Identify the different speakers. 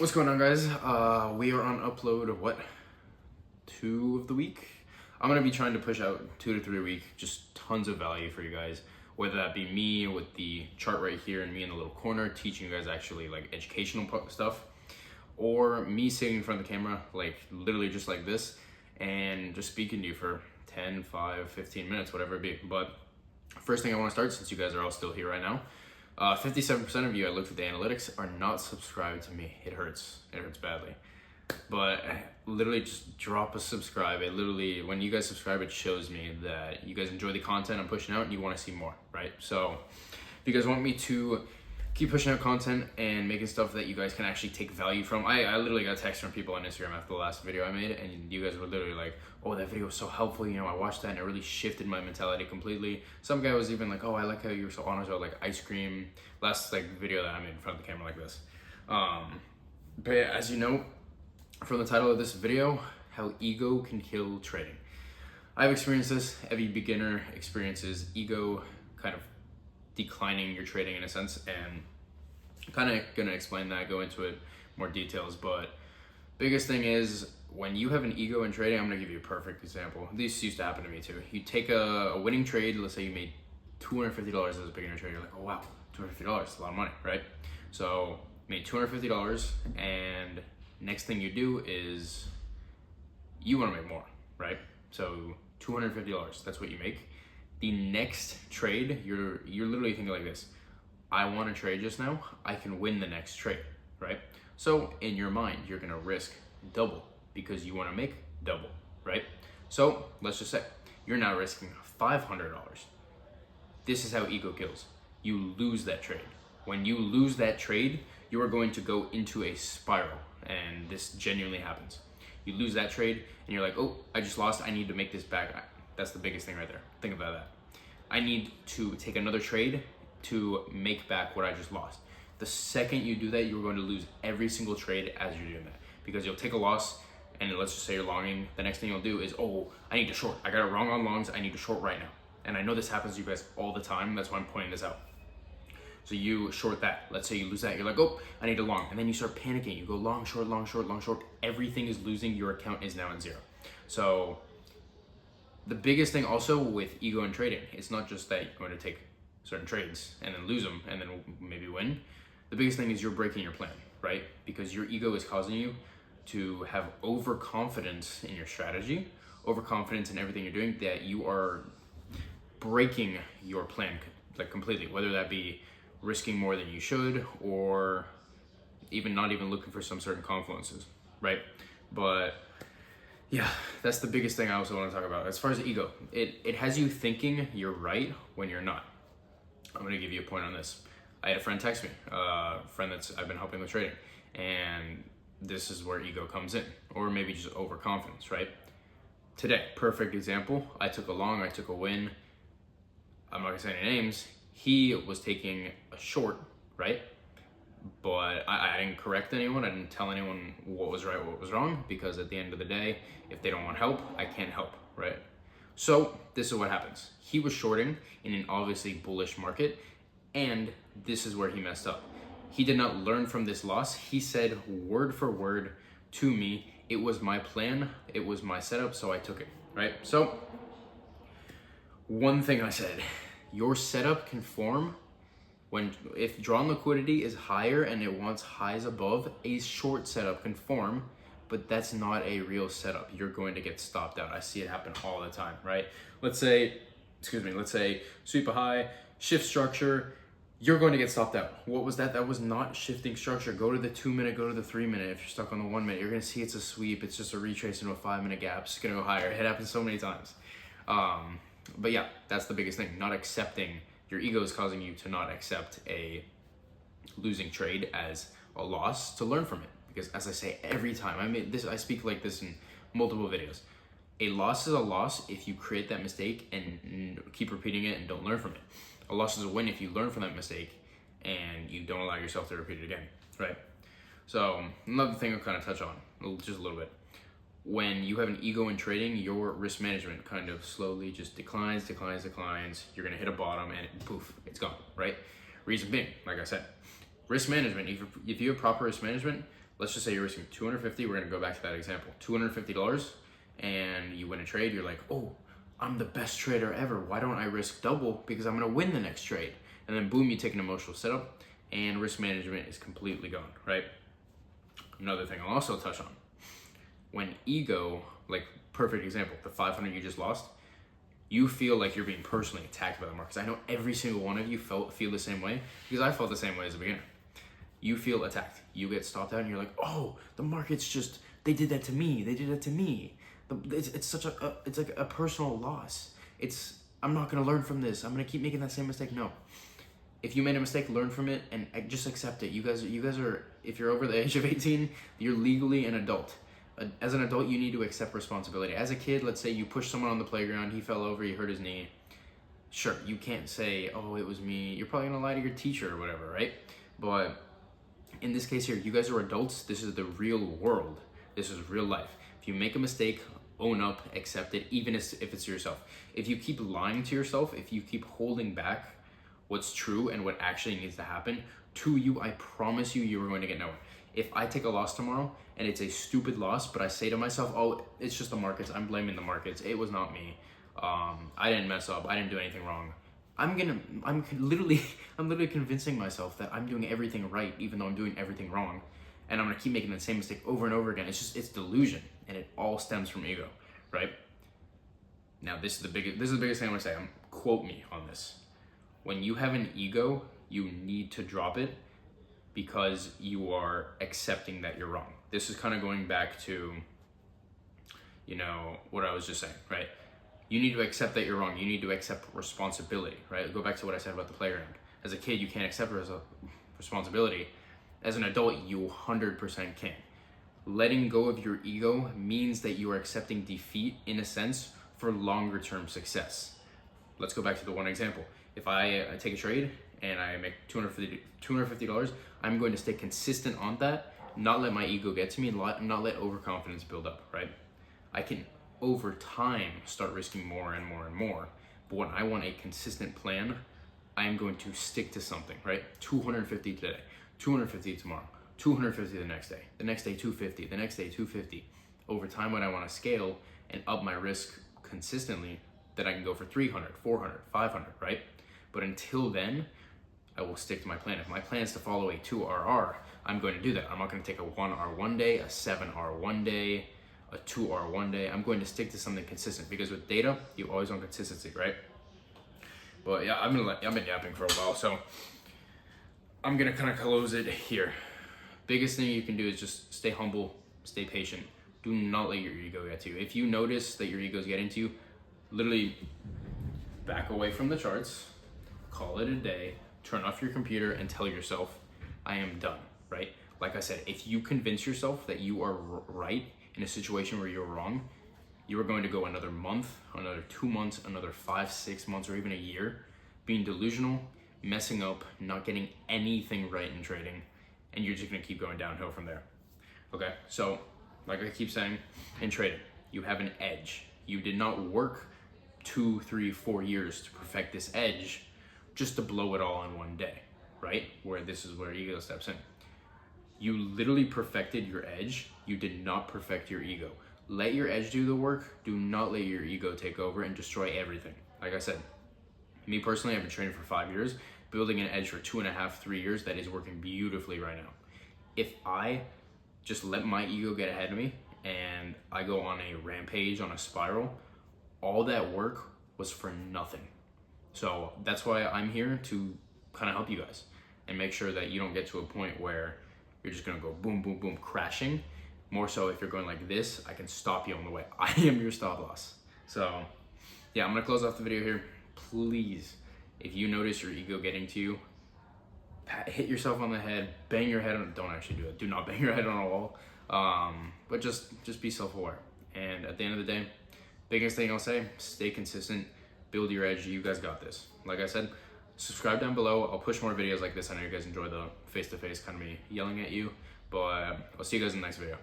Speaker 1: What's going on, guys? We are on upload of 2 of the week. I'm gonna be trying to push out 2 to 3 a week, just tons of value for you guys. Whether that be me with the chart right here and me in the little corner teaching you guys actually like educational stuff, or me sitting in front of the camera, like literally just like this, and just speaking to you for 10, 5, 15 minutes, whatever it be. But first thing I want to start, since you guys are all still here right now, 57% of you, I looked at the analytics, are not subscribed to me. It hurts. It hurts badly. But literally just drop a subscribe. It literally, when you guys subscribe, it shows me that you guys enjoy the content I'm pushing out and you want to see more, right? So if you guys want me to keep pushing out content and making stuff that you guys can actually take value from. I literally got texts from people on Instagram after the last video I made, and you guys were literally like, oh, that video was so helpful, you know, I watched that and it really shifted my mentality completely. Some guy was even like, oh, I like how you were so honest about like ice cream. Last like video that I made in front of the camera like this. But yeah, as you know from the title of this video, how ego can kill trading. I've experienced this. Every beginner experiences ego kind of declining your trading in a sense, and kind of gonna explain that, go into it more details. But biggest thing is when you have an ego in trading, I'm gonna give you a perfect example. This used to happen to me too. You take a winning trade, let's say you made $250 as a beginner trader, you're like, oh wow, $250, a lot of money, right? So made $250, and next thing you do is you want to make more, right? So $250, that's what you make. The next trade, you're literally thinking like this: I want to trade just now, I can win the next trade, right? So in your mind, you're gonna risk double because you want to make double, right? So let's just say you're now risking $500. This is how ego kills. You lose that trade. When you lose that trade, you are going to go into a spiral, and this genuinely happens. You lose that trade and you're like, oh, I just lost, I need to make this back. That's the biggest thing right there. Think about that. I need to take another trade to make back what I just lost. The second you do that, you're going to lose every single trade as you're doing that, because you'll take a loss, and let's just say you're longing. The next thing you'll do is, oh, I need to short. I got it wrong on longs. I need to short right now. And I know this happens to you guys all the time. That's why I'm pointing this out. So you short that. Let's say you lose that. You're like, oh, I need a long. And then you start panicking. You go long, short, long, short, long, short. Everything is losing. Your account is now in zero. So the biggest thing also with ego and trading, it's not just that you're going to take certain trades and then lose them and then maybe win. The biggest thing is you're breaking your plan, right? Because your ego is causing you to have overconfidence in your strategy, overconfidence in everything you're doing, that you are breaking your plan like completely, whether that be risking more than you should, or even not even looking for some certain confluences, right? But yeah, that's the biggest thing I also want to talk about. As far as ego, it has you thinking you're right when you're not. I'm going to give you a point on this. I had a friend text me, a friend that's I've been helping with trading, and this is where ego comes in, or maybe just overconfidence, right? Today, perfect example. I took a long, I took a win. I'm not gonna say any names. He was taking a short, right? But I didn't correct anyone. I didn't tell anyone what was right, what was wrong, because at the end of the day, if they don't want help, I can't help, right? So this is what happens. He was shorting in an obviously bullish market, and this is where he messed up. He did not learn from this loss. He said word for word to me, it was my plan, it was my setup, so I took it, right? So one thing I said, your setup can form if drawn liquidity is higher and it wants highs above, a short setup can form, but that's not a real setup. You're going to get stopped out. I see it happen all the time, right? Let's say sweep a high, shift structure, you're going to get stopped out. What was that? That was not shifting structure. Go to the 2 minute, go to the 3 minute. If you're stuck on the 1 minute, you're going to see it's a sweep. It's just a retrace into a 5 minute gap. It's going to go higher. It happens so many times. But yeah, that's the biggest thing. Not accepting. Your ego is causing you to not accept a losing trade as a loss, to learn from it. Because as I say every time, I speak like this in multiple videos. A loss is a loss if you create that mistake and keep repeating it and don't learn from it. A loss is a win if you learn from that mistake and you don't allow yourself to repeat it again, right? So another thing I'll kind of touch on, just a little bit. When you have an ego in trading, your risk management kind of slowly just declines. You're gonna hit a bottom and poof, it's gone, right? Reason being, like I said, risk management. If you have proper risk management, let's just say you're risking 250. We're gonna go back to that example, $250, and you win a trade. You're like, oh, I'm the best trader ever. Why don't I risk double? Because I'm gonna win the next trade. And then boom, you take an emotional setup, and risk management is completely gone, right? Another thing I'll also touch on, when ego, like perfect example, the 500 you just lost, you feel like you're being personally attacked by the markets. I know every single one of you feel the same way, because I felt the same way as a beginner. You feel attacked. You get stopped out and you're like, oh, the market's just, they did that to me. They did that to me. It's such it's like a personal loss. I'm not gonna learn from this. I'm gonna keep making that same mistake. No. If you made a mistake, learn from it and just accept it. You guys are, if you're over the age of 18, you're legally an adult. As an adult, you need to accept responsibility. As a kid, let's say you pushed someone on the playground, he fell over, he hurt his knee. Sure, you can't say, oh, it was me. You're probably gonna lie to your teacher or whatever, right? But in this case here, you guys are adults. This is the real world. This is real life. If you make a mistake, own up, accept it, even if it's yourself. If you keep lying to yourself, if you keep holding back what's true and what actually needs to happen to you, I promise you are going to get nowhere. If I take a loss tomorrow and it's a stupid loss, but I say to myself, oh, it's just the markets, I'm blaming the markets, it was not me, I didn't mess up, I didn't do anything wrong, I'm literally convincing myself that I'm doing everything right even though I'm doing everything wrong, and I'm gonna keep making the same mistake over and over again. It's delusion, and it all stems from ego, right? Now this is the biggest thing I'm gonna say. Quote me on this. When you have an ego, you need to drop it, because you are accepting that you're wrong. This is kind of going back to, what I was just saying, right? You need to accept that you're wrong. You need to accept responsibility, right? Go back to what I said about the playground. As a kid, you can't accept responsibility. As an adult, you 100% can. Letting go of your ego means that you are accepting defeat, in a sense, for longer term success. Let's go back to the one example. If I take a trade and I make $250, I'm going to stay consistent on that, not let my ego get to me, and not let overconfidence build up, right? I can, over time, start risking more and more and more. But when I want a consistent plan, I am going to stick to something, right? 250 today, 250 tomorrow, 250 the next day 250, the next day 250. Over time, when I want to scale and up my risk consistently, then I can go for 300, 400, 500, right? But until then, I will stick to my plan. If my plan is to follow a 2RR, I'm going to do that. I'm not going to take a 1R one day, a 7R one day, a 2R one day. I'm going to stick to something consistent, because with data, you always want consistency, right? But yeah, I've been yapping for a while, so I'm going to kind of close it here. Biggest thing you can do is just stay humble, stay patient. Do not let your ego get to you. If you notice that your ego is getting to you, literally back away from the charts, call it a day, turn off your computer, and tell yourself, I am done, right? Like I said, if you convince yourself that you are right in a situation where you're wrong, you are going to go another month, another 2 months, another 5, 6 months, or even a year being delusional, messing up, not getting anything right in trading, and you're just gonna keep going downhill from there. Okay, so like I keep saying, in trading, you have an edge. You did not work 2, 3, 4 years to perfect this edge just to blow it all in one day, right? Where this is where ego steps in. You literally perfected your edge. You did not perfect your ego. Let your edge do the work. Do not let your ego take over and destroy everything. Like I said, me personally, I've been training for 5 years, building an edge for 2.5, 3 years that is working beautifully right now. If I just let my ego get ahead of me and I go on a rampage, on a spiral, all that work was for nothing. So that's why I'm here, to kind of help you guys and make sure that you don't get to a point where you're just gonna go boom, boom, boom, crashing. More so if you're going like this, I can stop you on the way. I am your stop loss. So yeah, I'm gonna close off the video here. Please, if you notice your ego getting to you, hit yourself on the head, bang your head on, don't actually do it. Do not bang your head on a wall. But just be self-aware. And at the end of the day, biggest thing I'll say, stay consistent, build your edge. You guys got this. Like I said, subscribe down below. I'll push more videos like this. I know you guys enjoy the face-to-face kind of me yelling at you, but I'll see you guys in the next video.